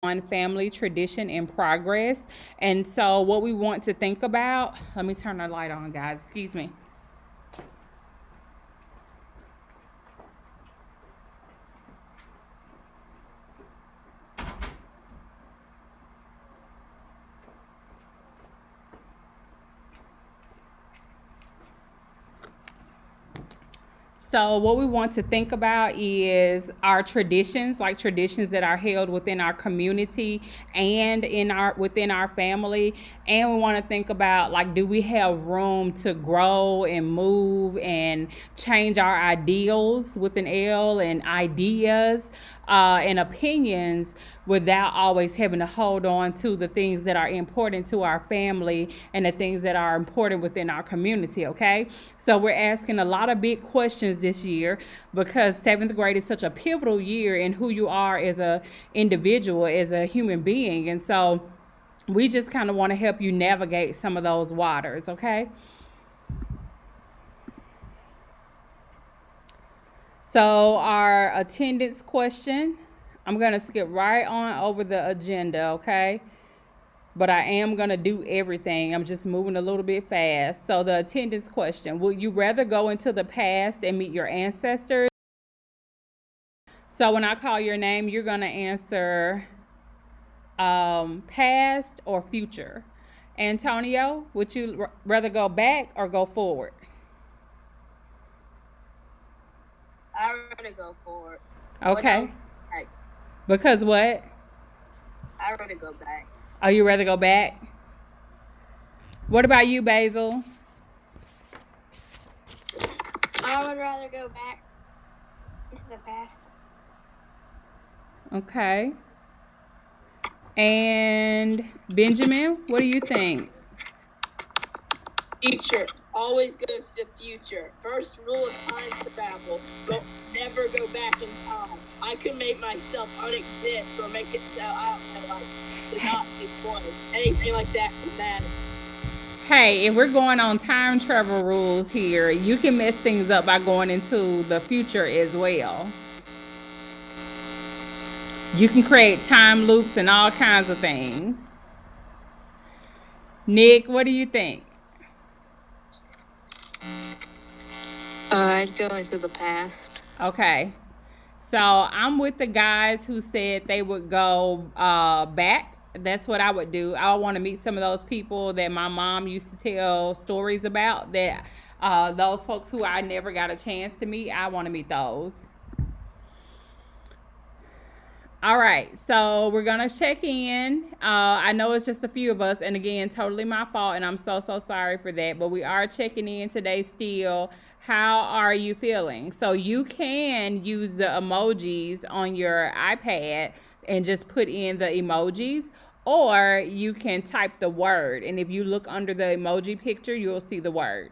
on family tradition and progress. And so what we want to think about, let me turn the light on, guys. Excuse me. So what we want to think about is our traditions, like traditions that are held within our community and in our within our family. And we want to think about, like, do we have room to grow and move and change our ideals with an L and ideas and opinions without always having to hold on to the things that are important to our family and the things that are important within our community, okay? So we're asking a lot of big questions this year because seventh grade is such a pivotal year in who you are as a individual, as a human being. And so we just kind of want to help you navigate some of those waters, okay? So our attendance question, I'm going to skip right on over the agenda, okay? But I am going to do everything. I'm just moving a little bit fast. So the attendance question, would you rather go into the past and meet your ancestors? So when I call your name, you're going to answer past or future. Antonio, would you rather go back or go forward? I'd rather go forward. Okay. Back. Because what? I'd rather go back. Oh, you rather go back? What about you, Basil? I would rather go back into the past. Okay. And Benjamin, what do you think? Future. Always go to the future. First rule of time travel. Never go back in time. I could make myself unexist or make it so, I don't know, like the Nazi point. Anything like that would matter. Hey, if we're going on time travel rules here, you can mess things up by going into the future as well. You can create time loops and all kinds of things. Nick, what do you think? I'd go into the past. Okay. So I'm with the guys who said they would go back. That's what I would do. I want to meet some of those people that my mom used to tell stories about, that those folks who I never got a chance to meet. I want to meet those. All right, so we're gonna check in. I know it's just a few of us, and again, totally my fault, and I'm so sorry for that. But we are checking in today still. How are you feeling? So you can use the emojis on your iPad and just put in the emojis, or you can type the word. And if you look under the emoji picture, you'll see the word.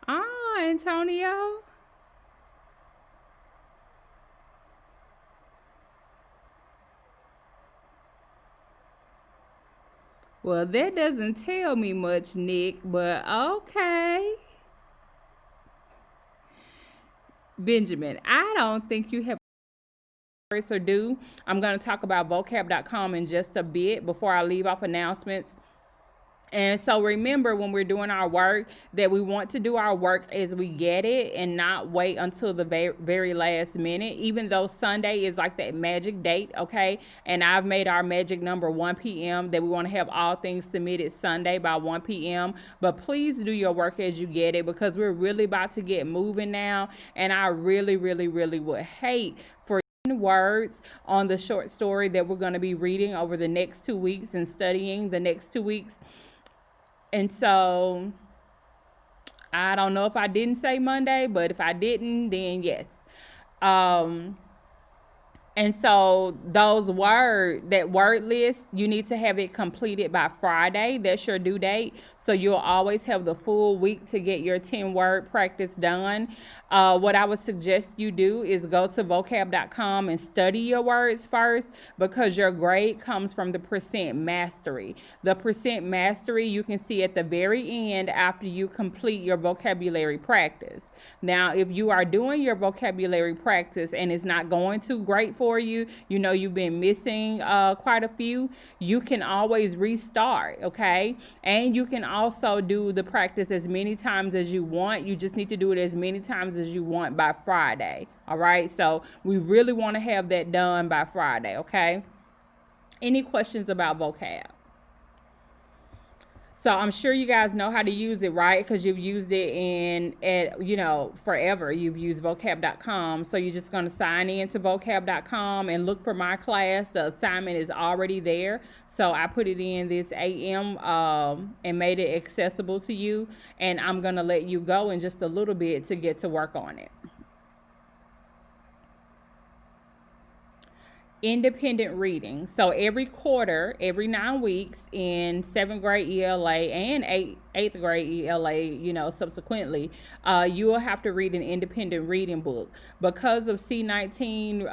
Ah, Antonio. Well, that doesn't tell me much, Nick, but okay. Benjamin, I don't think you have or do. I'm going to talk about vocab.com in just a bit before I leave off announcements. And so remember, when we're doing our work, that we want to do our work as we get it and not wait until the very last minute, even though Sunday is like that magic date, okay? And I've made our magic number 1 p.m. that we want to have all things submitted Sunday by 1 p.m. But please do your work as you get it, because we're really about to get moving now. And I really would hate for words on the short story that we're going to be reading over the next 2 weeks and studying the next 2 weeks. And so I don't know if I didn't say Monday, but if I didn't, then yes. Um, and so that word list, you need to have it completed by Friday. That's your due date. So you'll always have the full week to get your 10-word practice done. What I would suggest you do is go to vocab.com and study your words first, because your grade comes from the percent mastery. The percent mastery you can see at the very end after you complete your vocabulary practice. Now, if you are doing your vocabulary practice and it's not going too great for you, you know you've been missing quite a few, you can always restart, okay? And you can also do the practice as many times as you want. You just need to do it as many times as you want by Friday, all right? So we really want to have that done by Friday, okay? Any questions about vocab? So I'm sure you guys know how to use it, right? Because you've used it forever. You've used vocab.com. So you're just going to sign in to vocab.com and look for my class. The assignment is already there. So I put it in this AM and made it accessible to you. And I'm going to let you go in just a little bit to get to work on it. Independent reading. So every quarter, every 9 weeks in 7th grade ELA and 8th grade ELA, subsequently, you will have to read an independent reading book. Because of C-19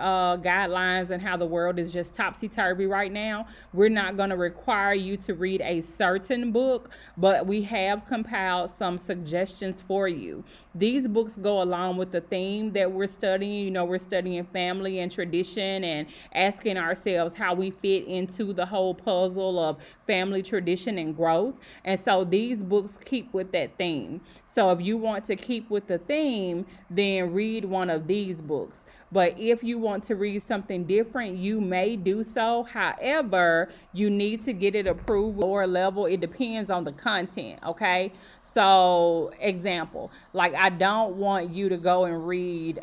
guidelines and how the world is just topsy-turvy right now, we're not going to require you to read a certain book, but we have compiled some suggestions for you. These books go along with the theme that we're studying. We're studying family and tradition and asking ourselves how we fit into the whole puzzle of family, tradition, and growth. And so these books keep with that theme. So if you want to keep with the theme, then read one of these books. But if you want to read something different, you may do so. However, you need to get it approved lower level. It depends on the content, okay? So, example, like I don't want you to go and read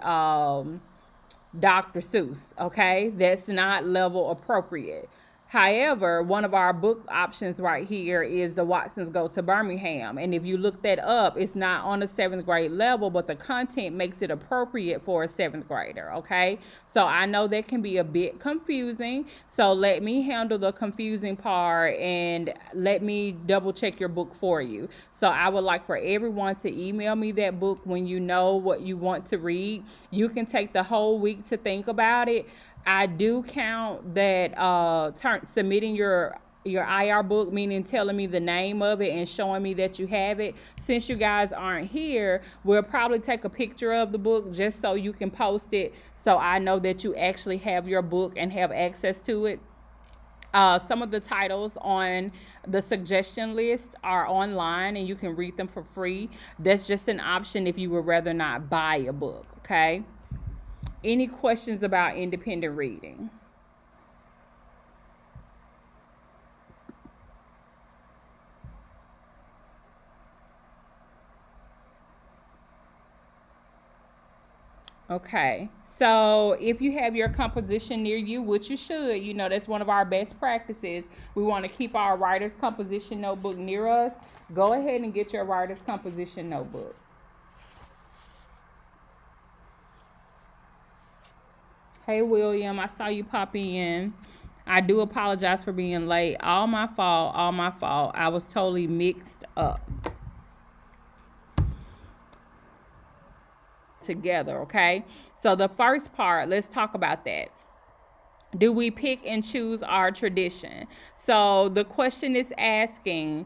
Dr. Seuss, okay? That's not level appropriate. However, one of our book options right here is The Watsons Go to Birmingham. And if you look that up, it's not on a 7th grade level, but the content makes it appropriate for a 7th grader, okay? So I know that can be a bit confusing. So let me handle the confusing part and let me double check your book for you. So I would like for everyone to email me that book when you know what you want to read. You can take the whole week to think about it. I do count that submitting your IR book, meaning telling me the name of it and showing me that you have it. Since you guys aren't here, we'll probably take a picture of the book just so you can post it, so I know that you actually have your book and have access to it. Some of the titles on the suggestion list are online and you can read them for free. That's just an option if you would rather not buy a book, okay? Any questions about independent reading? Okay, so if you have your composition near you, which you should, that's one of our best practices. We want to keep our writer's composition notebook near us. Go ahead and get your writer's composition notebook. Hey, William, I saw you pop in. I do apologize for being late. All my fault, all my fault. I was totally mixed up. Together, okay? So the first part, let's talk about that. Do we pick and choose our tradition? So the question is asking,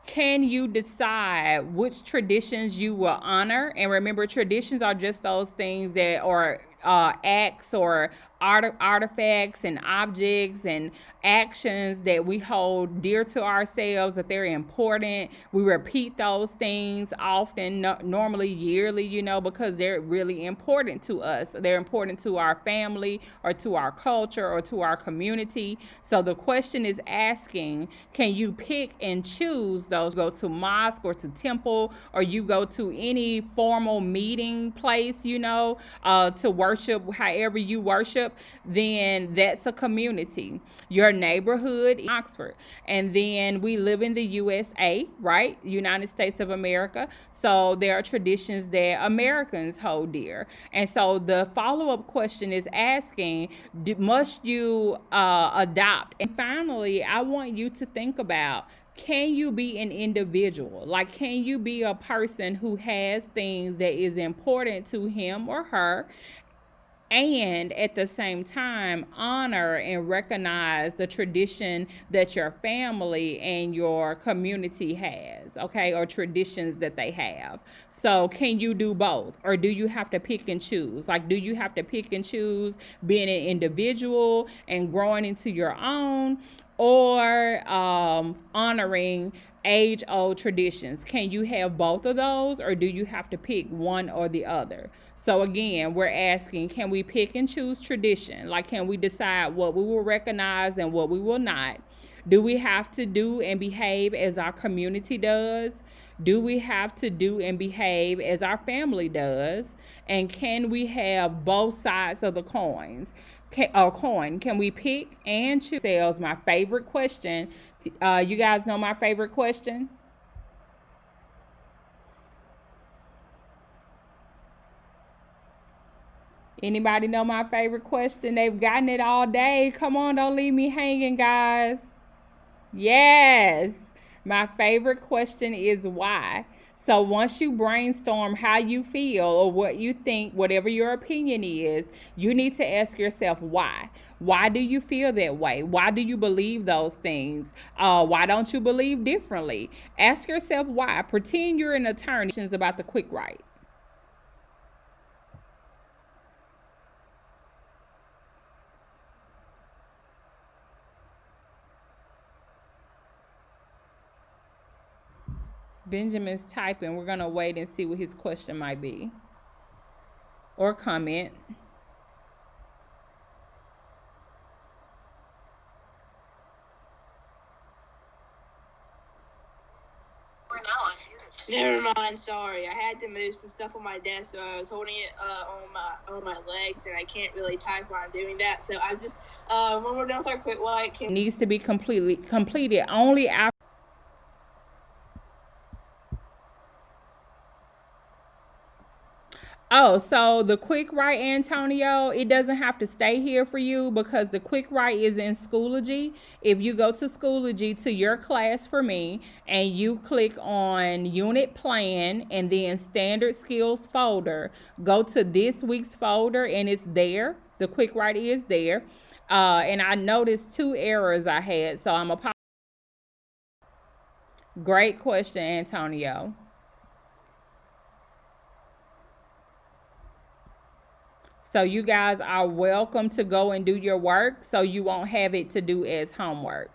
can you decide which traditions you will honor? And remember, traditions are just those things that are acts or artifacts and objects and actions that we hold dear to ourselves, that they're important. We repeat those things often, normally yearly, because they're really important to us. They're important to our family or to our culture or to our community. So the question is asking, can you pick and choose those? Go to mosque or to temple, or you go to any formal meeting place, to worship however you worship, then that's a community. Your neighborhood, Oxford. And then we live in the USA, right? United States of America. So there are traditions that Americans hold dear. And so the follow-up question is asking, must you adopt? And finally, I want you to think about can you be an individual? Like, can you be a person who has things that is important to him or her, and at the same time honor and recognize the tradition that your family and your community has, okay, or traditions that they have? So can you do both, or do you have to pick and choose? Like, do you have to pick and choose being an individual and growing into your own, or honoring age old traditions? Can you have both of those, or do you have to pick one or the other? So again, we're asking, can we pick and choose tradition? Like, can we decide what we will recognize and what we will not? Do we have to do and behave as our community does? Do we have to do and behave as our family does? And can we have both sides of the coin? Can we pick and choose ourselves? My favorite question. You guys know my favorite question? Anybody know my favorite question? They've gotten it all day. Come on, don't leave me hanging, guys. Yes. My favorite question is why. So once you brainstorm how you feel or what you think, whatever your opinion is, you need to ask yourself why. Why do you feel that way? Why do you believe those things? Why don't you believe differently? Ask yourself why. Pretend you're an attorney about the quick right. Benjamin's typing. We're going to wait and see what his question might be or comment. Never mind. Sorry, I had to move some stuff on my desk, so I was holding it on my legs, and I can't really type while I'm doing that. So I just when we're done with our quick like, It needs to be completed only after. Oh, so the quick write, Antonio, it doesn't have to stay here for you because the quick write is in Schoology. If you go to Schoology to your class for me and you click on unit plan and then standard skills folder, go to this week's folder and it's there. The quick write is there. And I noticed 2 errors I had, so I'm a great question, Antonio. So you guys are welcome to go and do your work so you won't have it to do as homework.